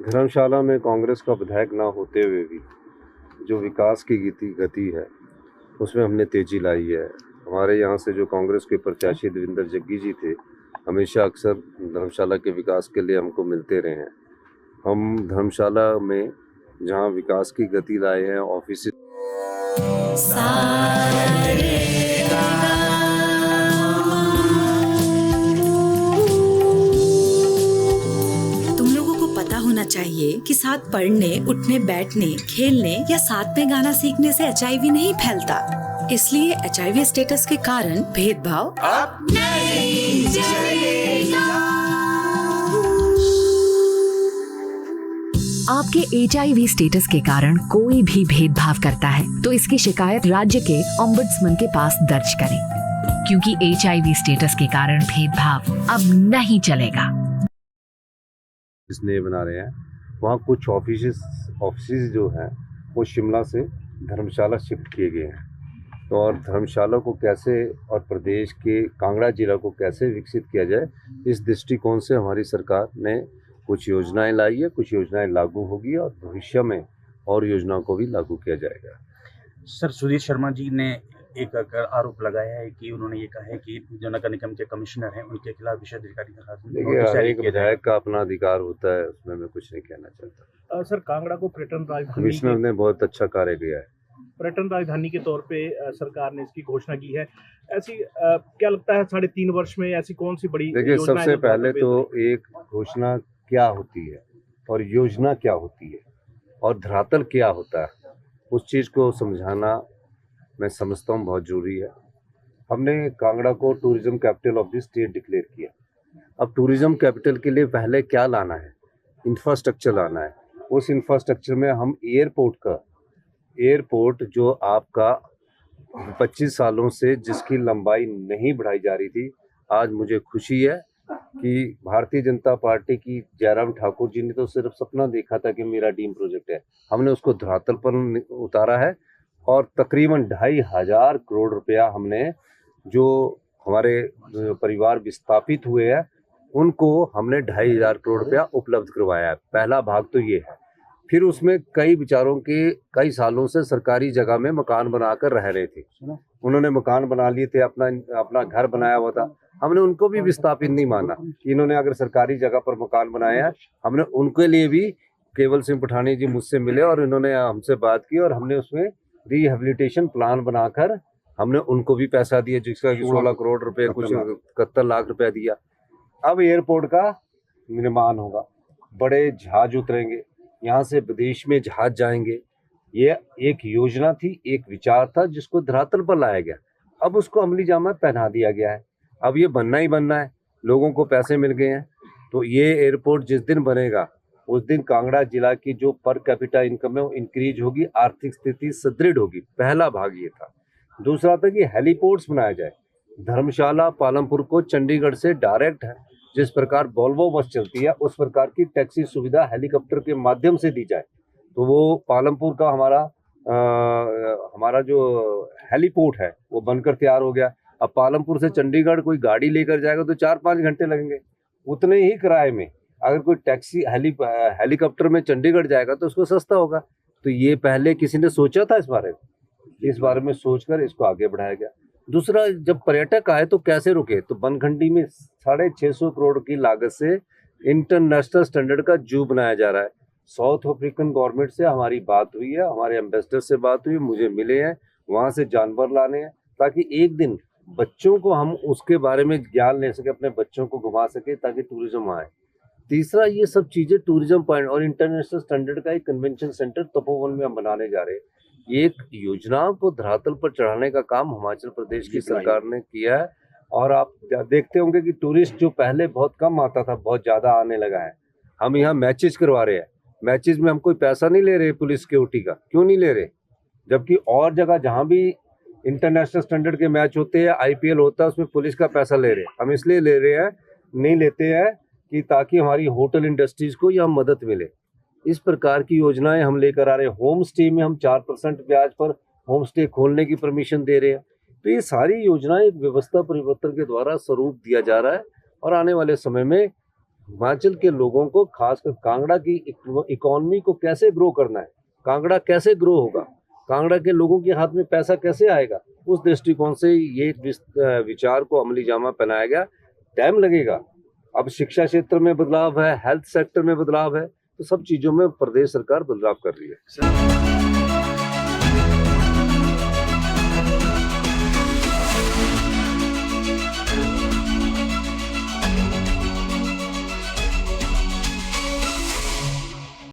धर्मशाला में कांग्रेस का विधायक ना होते हुए भी जो विकास की गति है उसमें हमने तेजी लाई है। हमारे यहाँ से जो कांग्रेस के प्रत्याशी देवेंद्र जग्गी जी थे, हमेशा अक्सर धर्मशाला के विकास के लिए हमको मिलते रहे हैं। हम धर्मशाला में जहाँ विकास की गति लाए हैं, ऑफिस होना चाहिए कि साथ पढ़ने, उठने, बैठने, खेलने या साथ में गाना सीखने से HIV नहीं फैलता। इसलिए HIV स्टेटस के कारण भेदभाव अब नहीं चलेगा। आपके HIV स्टेटस के कारण कोई भी भेदभाव करता है तो इसकी शिकायत राज्य के ओम्बुड्समैन के पास दर्ज करें, क्योंकि HIV स्टेटस के कारण भेदभाव अब नहीं चलेगा। नए बना रहे हैं, वहाँ कुछ ऑफिस जो हैं वो शिमला से धर्मशाला शिफ्ट किए गए हैं। तो और धर्मशाला को कैसे और प्रदेश के कांगड़ा जिला को कैसे विकसित किया जाए, इस दृष्टिकोण से हमारी सरकार ने कुछ योजनाएं लाई है। कुछ योजनाएं लागू होगी और भविष्य में और योजनाओं को भी लागू किया जाएगा। सर, सुधीर शर्मा जी ने एक आरोप लगाया है कि उन्होंने ये कहा है कि जो नगर निगम के कमिश्नर हैं उनके खिलाफ विशेषाधिकारी देखिए, एक विधायक का अपना अधिकार होता है, उसमें मैं कुछ नहीं कहना चाहता। सर, कांगड़ा को पर्यटन राजधानी कमिश्नर ने बहुत अच्छा कार्य किया है। पर्यटन राजधानी के तौर पे सरकार ने इसकी घोषणा की है। ऐसी क्या लगता है 3.5 वर्ष में ऐसी कौन सी बड़ी देखिए, सबसे पहले तो एक घोषणा क्या होती है और योजना क्या होती है और धरातल क्या होता है, उस चीज़ को समझाना मैं समझता हूँ बहुत ज़रूरी है। हमने कांगड़ा को tourism capital of the state declare किया। अब टूरिज्म कैपिटल के लिए पहले क्या लाना है? इंफ्रास्ट्रक्चर लाना है। उस इंफ्रास्ट्रक्चर में हम एयरपोर्ट जो आपका 25 सालों से जिसकी लंबाई नहीं बढ़ाई जा रही थी, आज मुझे खुशी है कि भारतीय जनता पार्टी की जयराम ठाकुर जी ने तो सिर्फ सपना देखा था कि मेरा ड्रीम प्रोजेक्ट है, हमने उसको धरातल पर उतारा है और तकरीबन 2,500 करोड़ रुपया हमने, जो हमारे परिवार विस्थापित हुए हैं उनको हमने 2,500 करोड़ रुपया उपलब्ध करवाया है। पहला भाग तो ये है। फिर उसमें कई बेचारों के कई सालों से सरकारी जगह में मकान बनाकर रह रहे थे, उन्होंने मकान बना लिए थे, अपना घर बनाया हुआ था, हमने उनको भी विस्थापित नहीं माना। इन्होंने अगर सरकारी जगह पर मकान बनाया है, हमने उनके लिए भी, केवल सिंह पठानी जी मुझसे मिले और इन्होंने हमसे बात की और हमने उसमें रिहेबिलिटेशन प्लान बनाकर हमने उनको भी पैसा दिया, जिसका 16 करोड़ रुपए, कुछ 71 लाख रुपया दिया। अब एयरपोर्ट का निर्माण होगा, बड़े जहाज उतरेंगे, यहाँ से विदेश में जहाज जाएंगे। ये एक योजना थी, एक विचार था जिसको धरातल पर लाया गया। अब उसको अमली जामा पहना दिया गया है। अब ये बनना ही बनना है, लोगों को पैसे मिल गए हैं। तो ये एयरपोर्ट जिस दिन बनेगा उस दिन कांगड़ा जिला की जो पर कैपिटा इनकम है वो इंक्रीज होगी, आर्थिक स्थिति सुदृढ़ होगी। पहला भाग ये था। दूसरा था कि हेलीपोर्ट्स बनाया जाए। धर्मशाला पालमपुर को चंडीगढ़ से डायरेक्ट है, जिस प्रकार वोल्वो बस चलती है उस प्रकार की टैक्सी सुविधा हेलीकॉप्टर के माध्यम से दी जाए। तो वो पालमपुर का हमारा जो हेलीपोर्ट है वो बनकर तैयार हो गया। अब पालमपुर से चंडीगढ़ कोई गाड़ी लेकर जाएगा तो 4-5 घंटे लगेंगे। उतने ही किराए में अगर कोई टैक्सी हेलीकॉप्टर में चंडीगढ़ जाएगा तो उसको सस्ता होगा। तो ये पहले किसी ने सोचा था इस बारे में सोचकर इसको आगे बढ़ाया गया। दूसरा, जब पर्यटक आए तो कैसे रुके, तो बनखंडी में 650 करोड़ की लागत से इंटरनेशनल स्टैंडर्ड का जू बनाया जा रहा है। साउथ अफ्रीकन गवर्नमेंट से हमारी बात हुई है, हमारे एम्बेसडर से बात हुई, मुझे मिले हैं, वहाँ से जानवर लाने हैं ताकि एक दिन बच्चों को हम उसके बारे में ज्ञान ले सके, अपने बच्चों को घुमा सके ताकि टूरिज्म आए। तीसरा, ये सब चीज़ें टूरिज्म पॉइंट और इंटरनेशनल स्टैंडर्ड का एक कन्वेंशन सेंटर तपोवन में हम बनाने जा रहे हैं। ये एक योजना को धरातल पर चढ़ाने का काम हिमाचल प्रदेश की सरकार ने किया है। और आप देखते होंगे कि टूरिस्ट जो पहले बहुत कम आता था, बहुत ज़्यादा आने लगा है। हम यहाँ मैचेस करवा रहे हैं, मैचेस में हम कोई पैसा नहीं ले रहे पुलिस सिक्योरिटी का। क्यों नहीं ले रहे? जबकि और जगह जहाँ भी इंटरनेशनल स्टैंडर्ड के मैच होते हैं, IPL होता है, उसमें पुलिस का पैसा ले रहे हैं। हम इसलिए ले रहे हैं, नहीं लेते हैं कि ताकि हमारी होटल इंडस्ट्रीज़ को यहाँ मदद मिले। इस प्रकार की योजनाएं हम लेकर आ रहे हैं। होम स्टे में हम 4% ब्याज पर होम स्टे खोलने की परमिशन दे रहे हैं। तो ये सारी योजनाएं एक व्यवस्था परिवर्तन के द्वारा स्वरूप दिया जा रहा है और आने वाले समय में हिमाचल के लोगों को, खासकर कांगड़ा की इकोनॉमी को कैसे ग्रो करना है, कांगड़ा कैसे ग्रो होगा, कांगड़ा के लोगों के हाथ में पैसा कैसे आएगा, उस दृष्टिकोण से ये विचार को अमली जामा पहनाया गया। टाइम लगेगा। अब शिक्षा क्षेत्र में बदलाव है, हेल्थ सेक्टर में बदलाव है, तो सब चीजों में प्रदेश सरकार बदलाव कर रही है।